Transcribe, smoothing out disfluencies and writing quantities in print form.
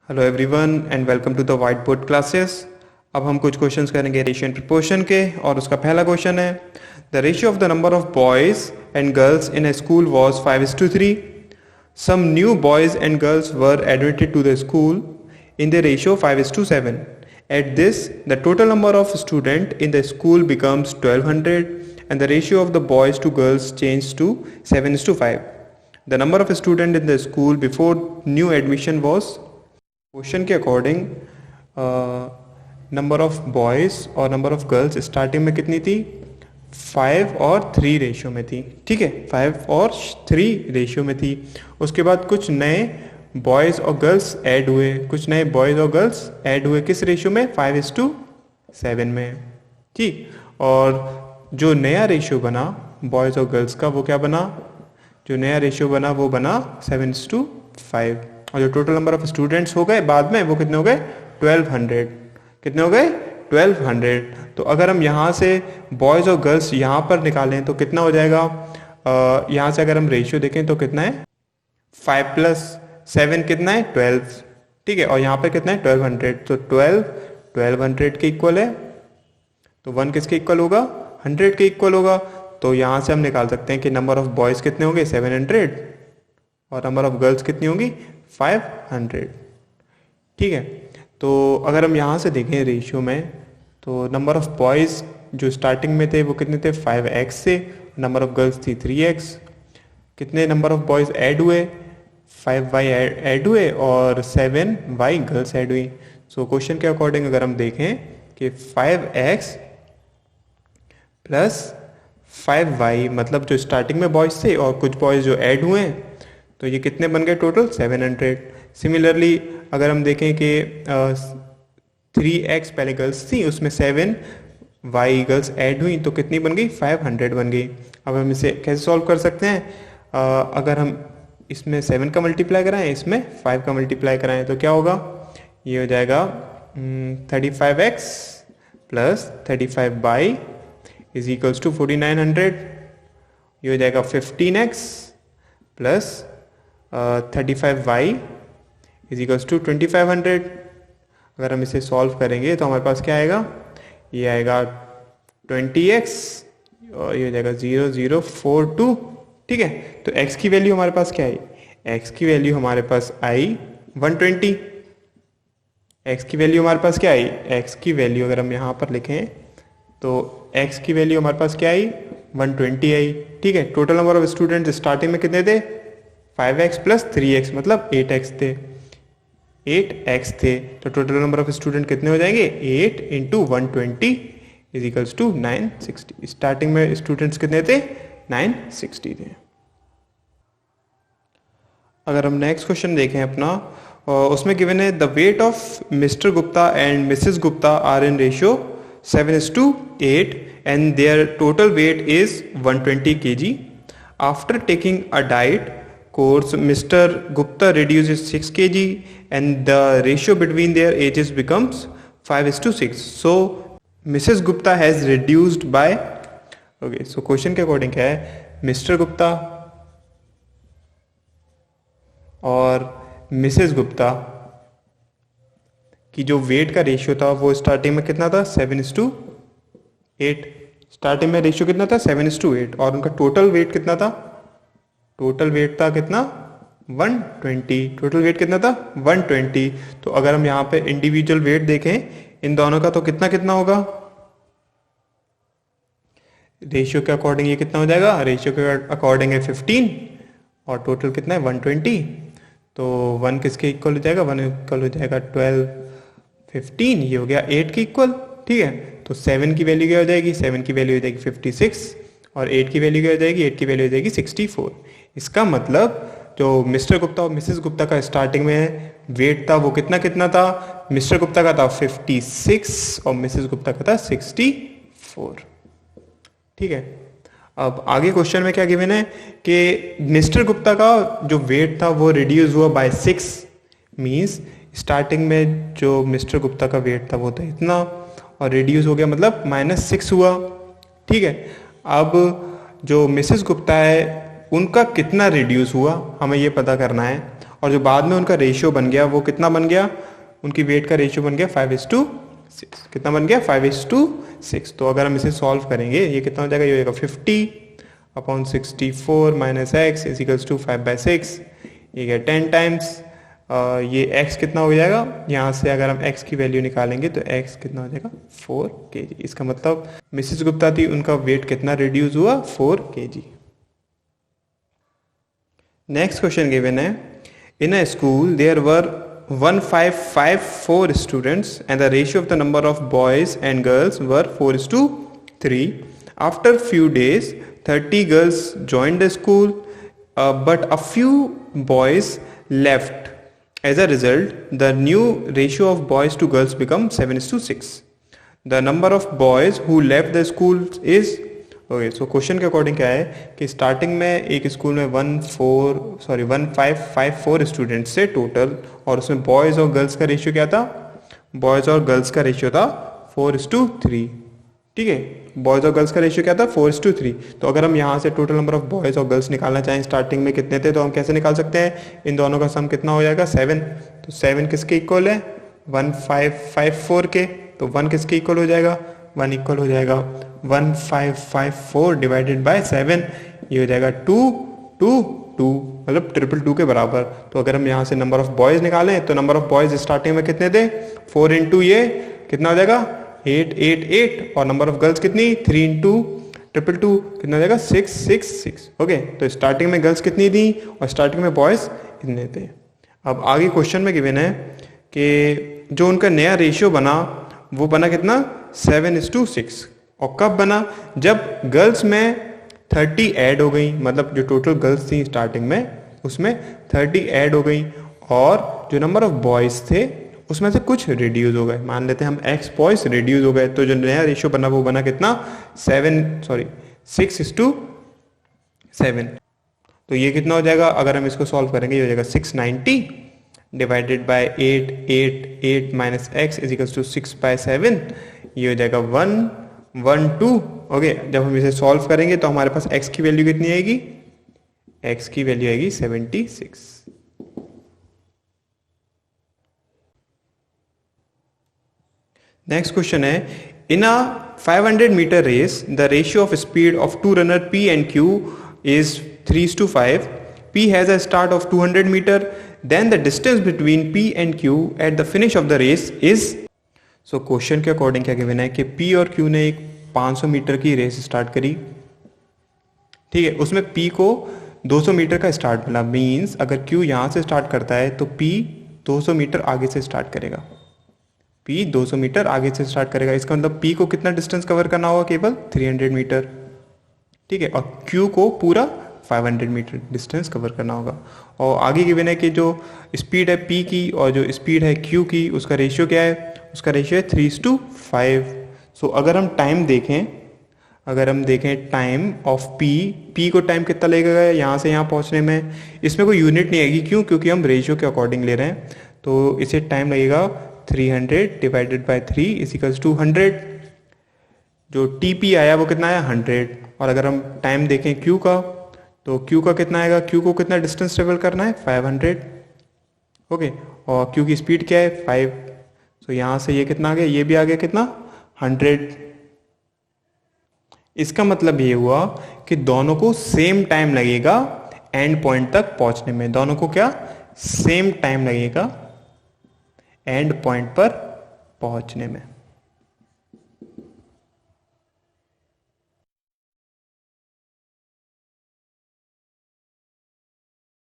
Hello everyone and welcome to the whiteboard classes. अब हम कुछ क्वेश्चंस करेंगे रेशियो एंड प्रपोर्शन के, और उसका पहला क्वेश्चन है the ratio of the number of boys and girls in a school was 5:3. Some new boys and girls were admitted to the school in the ratio 5:7. At this, the total number of students in the school becomes 1200 and the ratio of the boys to girls changed to 7:5. The number of students in the school before new admission was, question के according number of boys और number of girls starting में कितनी थी? 5 और 3 ratio में थी। ठीक है, 5 और 3 रेशियो में थी। उसके बाद कुछ नए बॉयज़ और गर्ल्स ऐड हुए, कुछ नए बॉयज़ और गर्ल्स ऐड हुए किस रेशियो में? 5:7 में। ठीक, और जो नया रेशियो बना बॉयज़ और गर्ल्स का वो क्या बना? जो नया रेशियो बना वो बना 7:5, और जो टोटल नंबर ऑफ स्टूडेंट्स हो गए बाद में वो कितने हो गए? 1200। कितने हो गए? 1200। तो अगर हम यहाँ से बॉयज़ और गर्ल्स यहाँ पर निकालें तो कितना हो जाएगा? यहाँ से अगर हम रेशियो देखें तो कितना है? 5 + 7 कितना है? 12। ठीक है, और यहाँ पर कितना है? 1200। तो 1200 के इक्वल है, तो 1 किसके इक्वल होगा? 100 के इक्वल होगा। तो यहाँ से हम निकाल सकते हैं कि नंबर ऑफ बॉयज़ कितने होंगे? 700, और नंबर ऑफ गर्ल्स कितनी होंगी? 500। ठीक है, तो अगर हम यहाँ से देखें रेशियो में तो नंबर ऑफ बॉयज़ जो स्टार्टिंग में थे वो कितने थे? 5x से। नंबर ऑफ गर्ल्स थी 3x। कितने नंबर ऑफ बॉयज़ ऐड हुए? 5y ऐड हुए और 7y गर्ल्स ऐड हुई। सो क्वेश्चन के अकॉर्डिंग अगर हम देखें कि 5x + 5y मतलब जो स्टार्टिंग में बॉयज़ थे और कुछ बॉयज़ जो ऐड हुए हैं, तो ये कितने बन गए टोटल? 700। सिमिलरली अगर हम देखें कि 3x पहले गर्ल्स थी, उसमें 7y गर्ल्स ऐड हुई, तो कितनी बन गई? 500 बन गई। अब हम इसे कैसे सॉल्व कर सकते हैं? अगर हम इसमें 7 का मल्टीप्लाई कराएं, इसमें 5 का मल्टीप्लाई कराएं, तो क्या होगा? ये हो जाएगा 35x + 35y = 4900। ये हो जाएगा 15x + 35y = 2500। अगर हम इसे सॉल्व करेंगे तो हमारे पास क्या आएगा? ये आएगा 20x और ये हो जाएगा 0042। ठीक है, तो x की वैल्यू हमारे पास क्या आई? x की वैल्यू हमारे पास आई 120। x की वैल्यू हमारे पास क्या आई? x की वैल्यू अगर हम यहाँ पर लिखें तो x की वैल्यू हमारे पास क्या आई? 120 आई। ठीक है, total number of students starting में कितने थे? 5x + 3x मतलब 8x थे। 8x थे, तो टोटल नंबर ऑफ स्टूडेंट कितने हो जाएंगे? 8 × 120 = 960। स्टार्टिंग में स्टूडेंट्स कितने थे? 960 थे। अगर हम नेक्स्ट क्वेश्चन देखें अपना, उसमें गिवन है the weight of mister Gupta and missus Gupta are in ratio 7:8 and their total weight is 120 kg. After taking a diet course, Mr. Gupta reduces 6 kg and the ratio between their ages becomes 5:6. So Mrs. Gupta has reduced by, okay, so question के according क्या है? Mr. Gupta और Mrs. Gupta की जो wait का ratio था वो starting में कितना था? 7:8। स्टार्टिंग में रेशियो कितना था? 7:8, और उनका टोटल वेट कितना था? टोटल वेट था कितना? 120। टोटल वेट कितना था? 120। तो अगर हम यहाँ पे इंडिविजुअल वेट देखें इन दोनों का तो कितना कितना होगा? रेशियो के अकॉर्डिंग ये कितना हो जाएगा? रेशियो के अकॉर्डिंग है 15 और टोटल कितना है? 120। तो 1 किसके इक्वल हो जाएगा? 1 इक्वल हो जाएगा 12, 15, ये हो गया 8 के इक्वल। ठीक है, तो 7 की वैल्यू क्या हो जाएगी? 7 की वैल्यू हो जाएगी 56, और 8 की वैल्यू क्या हो जाएगी? 8 की वैल्यू हो जाएगी 64। इसका मतलब जो मिस्टर गुप्ता और मिसेस गुप्ता का स्टार्टिंग में वेट था वो कितना कितना था? मिस्टर गुप्ता का था 56 और मिसेस गुप्ता का था 64। ठीक है, अब आगे क्वेश्चन में क्या गिवन है कि मिस्टर गुप्ता का जो वेट था वो रिड्यूस हुआ बाय 6, मीन्स स्टार्टिंग में जो मिस्टर गुप्ता का वेट था वो था इतना और रिड्यूस हो गया मतलब -6 हुआ। ठीक है, अब जो मिसेस गुप्ता है उनका कितना रिड्यूस हुआ हमें ये पता करना है, और जो बाद में उनका रेशियो बन गया वो कितना बन गया, उनकी वेट का रेशियो बन गया 5:6। कितना बन गया 5:6। तो अगर हम इसे सॉल्व करेंगे ये कितना हो जाएगा, ये हो जाएगा 50/64 minus X is equals to 5/6। ये क्या 10 टाइम्स ये x कितना हो जाएगा, यहाँ से अगर हम x की वैल्यू निकालेंगे तो x कितना हो जाएगा 4 kg। इसका मतलब मिसेस गुप्ता थी, उनका वेट कितना रिड्यूस हुआ 4 kg। नेक्स्ट क्वेश्चन गिवन है, in a school there were 1554 students and the ratio of the number of boys and girls were 4:3। After few days 30 girls joined the school, but a few boys left. As a result, the new ratio of boys to girls become 7:6. The number of boys who left the school is okay. So question के according क्या है कि starting में एक school में 1554 students से total, और उसमें बॉयज़ और गर्ल्स का रेशियो क्या था, बॉयज़ और गर्ल्स का रेशियो था 4:3। ठीक है, बॉयज़ और गर्ल्स का रेशियो क्या था 4:3। तो अगर हम यहाँ से टोटल नंबर ऑफ बॉयज़ और गर्ल्स निकालना चाहें स्टार्टिंग में कितने थे, तो हम कैसे निकाल सकते हैं, इन दोनों का सम कितना हो जाएगा 7। तो 7 किसके इक्वल है 1554 के, तो 1 किसके इक्वल हो जाएगा, 1 इक्वल हो जाएगा 1554 डिवाइडेड बाय 7, ये हो जाएगा 222, मतलब 222 के बराबर। तो अगर हम यहाँ से नंबर ऑफ बॉयज़ निकालें तो नंबर ऑफ बॉयज़ स्टार्टिंग में कितने थे 4 इंटू ये कितना हो जाएगा 888, और नंबर ऑफ गर्ल्स कितनी 3 इंटू 222 कितना हो जाएगा 666। ओके, तो स्टार्टिंग में गर्ल्स कितनी थी और स्टार्टिंग में बॉयज़ कितने थे। अब आगे क्वेश्चन में गिवन है कि जो उनका नया रेशियो बना वो बना कितना 7:6, और कब बना, जब गर्ल्स में 30 ऐड हो गई, मतलब जो टोटल गर्ल्स थी स्टार्टिंग में उसमें 30 ऐड हो गई, और जो नंबर ऑफ बॉयज़ थे उसमें से कुछ रिड्यूस हो गए, मान लेते हैं हम x बॉयज रिड्यूस हो गए, तो जो नया रेशियो बना वो बना कितना 6:7। तो ये कितना हो जाएगा, अगर हम इसको सॉल्व करेंगे ये हो जाएगा 690 divided by 888 minus x is equals to 6/7, ये हो जाएगा 112। ओके, जब हम इसे सॉल्व करेंगे तो हमारे पास x की वैल्यू कितनी आएगी, x की वैल्यू आएगी 76। नेक्स्ट क्वेश्चन है, in a 500 metre race the ratio of speed of two runner P and Q is 3:5. P has a start of 200 meter. Then the distance between P and Q at the finish of the race is. So question के according क्या given है कि P और Q ने एक 500 metre की race start करी। ठीक है, उसमें P को 200 मीटर का स्टार्ट मिला, मीन्स अगर Q यहाँ से स्टार्ट करता है तो P 200 मीटर आगे से स्टार्ट करेगा, P 200 मीटर आगे से स्टार्ट करेगा। इसका मतलब P को कितना डिस्टेंस कवर करना होगा, केवल 300 मीटर। ठीक है, और Q को पूरा 500 मीटर डिस्टेंस कवर करना होगा। और आगे गिवन है कि जो स्पीड है P की और जो स्पीड है Q की, उसका रेशियो क्या है, उसका रेशियो है 3:5। सो अगर हम टाइम देखें, अगर हम देखें टाइम ऑफ P को टाइम कितना लगेगा यहाँ से यहाँ पहुँचने में, इसमें कोई यूनिट नहीं आएगी, क्यों, क्योंकि हम रेशियो के अकॉर्डिंग ले रहे हैं, तो इसे टाइम लगेगा 300 divided by 3 is equals to 100। जो TP आया वो कितना आया 100। और अगर हम टाइम देखें Q का, तो Q का कितना आएगा, Q को कितना डिस्टेंस ट्रेवल करना है 500। ओके, और Q की स्पीड क्या है 5। तो यहाँ से ये कितना आ गया, ये भी आ गया कितना 100। इसका मतलब ये हुआ कि दोनों को सेम टाइम लगेगा एंड पॉइंट तक पहुंचने में, दोनों को क्या सेम टाइम लगेगा एंड पॉइंट पर पहुंचने में।